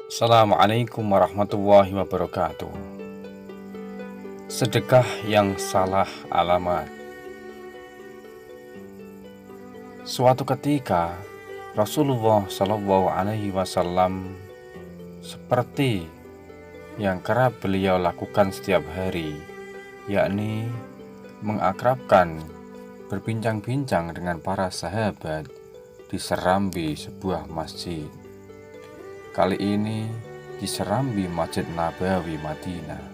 Assalamualaikum warahmatullahi wabarakatuh. Sedekah yang salah alamat. Suatu ketika Rasulullah Shallallahu Alaihi Wasallam seperti yang kerap beliau lakukan setiap hari, yakni mengakrabkan berbincang-bincang dengan para sahabat di serambi sebuah masjid. Kali ini di serambi Masjid Nabawi Madinah.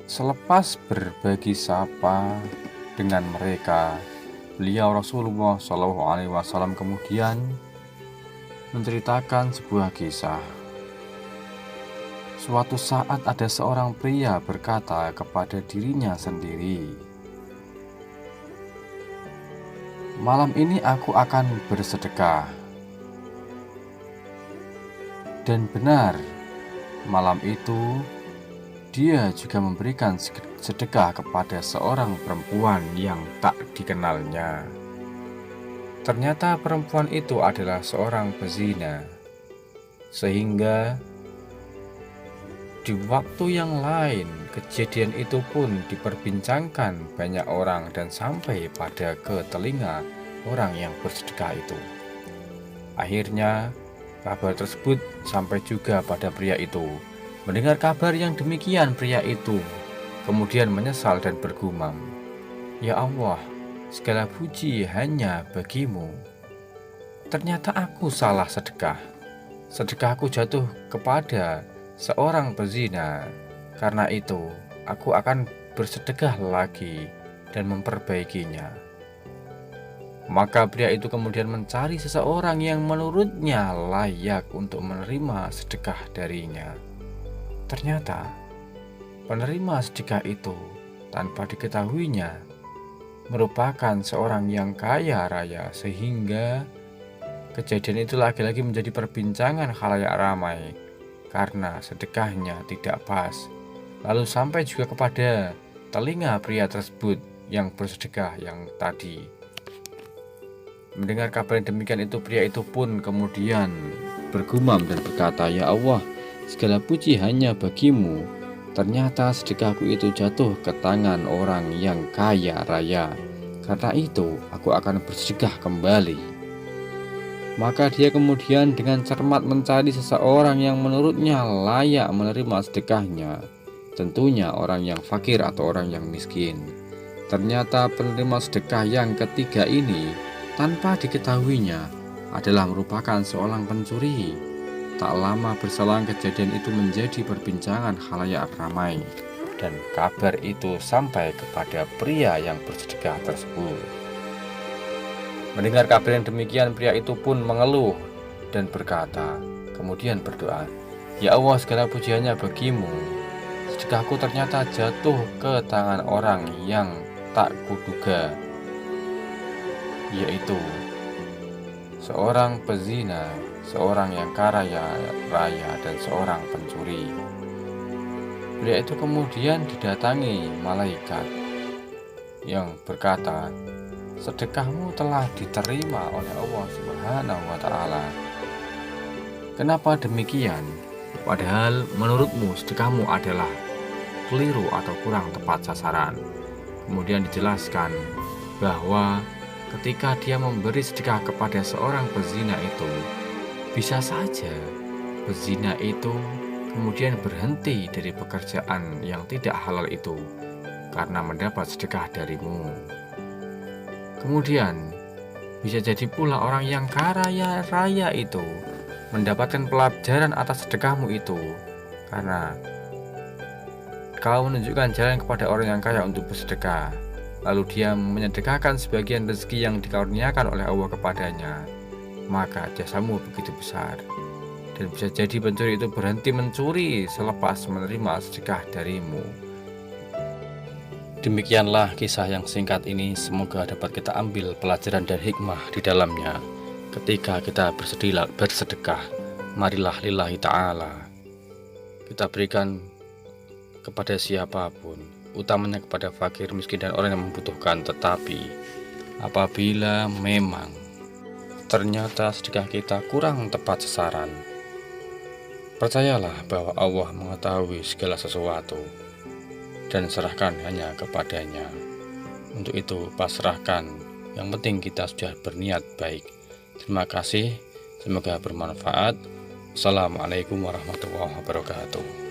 Selepas berbagi sapa dengan mereka, beliau Rasulullah Shallallahu Alaihi Wasallam kemudian menceritakan sebuah kisah. Suatu saat ada seorang pria berkata kepada dirinya sendiri, "Malam ini aku akan bersedekah." Dan benar, malam itu dia juga memberikan sedekah kepada seorang perempuan yang tak dikenalnya. Ternyata perempuan itu adalah seorang pezina, sehingga di waktu yang lain kejadian itu pun diperbincangkan banyak orang dan sampai pada ke telinga orang yang bersedekah itu. Akhirnya kabar tersebut sampai juga pada pria itu. Mendengar kabar yang demikian, pria itu kemudian menyesal dan bergumam, "Ya Allah, segala puji hanya bagimu. Ternyata aku salah sedekah. Sedekahku jatuh kepada seorang pezina. Karena itu, aku akan bersedekah lagi dan memperbaikinya." Maka pria itu kemudian mencari seseorang yang menurutnya layak untuk menerima sedekah darinya. Ternyata penerima sedekah itu tanpa diketahuinya merupakan seorang yang kaya raya, sehingga kejadian itu lagi-lagi menjadi perbincangan khalayak ramai karena sedekahnya tidak pas. Lalu sampai juga kepada telinga pria tersebut yang bersedekah yang tadi. Mendengar kabar yang demikian itu, pria itu pun kemudian bergumam dan berkata, "Ya Allah, segala puji hanya bagimu. Ternyata sedekahku itu jatuh ke tangan orang yang kaya raya. Karena itu, aku akan bersedekah kembali." Maka dia kemudian dengan cermat mencari seseorang yang menurutnya layak menerima sedekahnya. Tentunya orang yang fakir atau orang yang miskin. Ternyata penerima sedekah yang ketiga ini tanpa diketahuinya adalah merupakan seorang pencuri. Tak lama berselang kejadian itu menjadi perbincangan khalayak ramai, dan kabar itu sampai kepada pria yang bersedekah tersebut. Mendengar kabar yang demikian, pria itu pun mengeluh dan berkata, kemudian berdoa, "Ya Allah, segala pujiannya bagimu. Sedekahku ternyata jatuh ke tangan orang yang tak kuduga, yaitu seorang pezina, seorang yang kaya raya, dan seorang pencuri." Pria itu kemudian didatangi malaikat yang berkata, "Sedekahmu telah diterima oleh Allah Subhanahu wa Ta'ala. Kenapa demikian? Padahal menurutmu sedekahmu adalah keliru atau kurang tepat sasaran." Kemudian dijelaskan bahwa ketika dia memberi sedekah kepada seorang pezina itu, bisa saja pezina itu kemudian berhenti dari pekerjaan yang tidak halal itu karena mendapat sedekah darimu. Kemudian bisa jadi pula orang yang kaya raya itu mendapatkan pelajaran atas sedekahmu itu karena kau menunjukkan jalan kepada orang yang kaya untuk bersedekah. Lalu dia menyedekahkan sebagian rezeki yang dikaruniakan oleh Allah kepadanya, maka jasamu begitu besar. Dan bisa jadi pencuri itu berhenti mencuri selepas menerima sedekah darimu. Demikianlah kisah yang singkat ini. Semoga dapat kita ambil pelajaran dan hikmah di dalamnya. Ketika kita bersedekah, marilah lillahi ta'ala kita berikan kepada siapapun, utamanya kepada fakir, miskin, dan orang yang membutuhkan. Tetapi apabila memang ternyata sedekah kita kurang tepat sasaran, Percayalah bahwa Allah mengetahui segala sesuatu dan serahkan hanya kepadanya. Untuk itu pasrahkan, yang penting kita sudah berniat baik. Terima kasih, semoga bermanfaat. Assalamualaikum warahmatullahi wabarakatuh.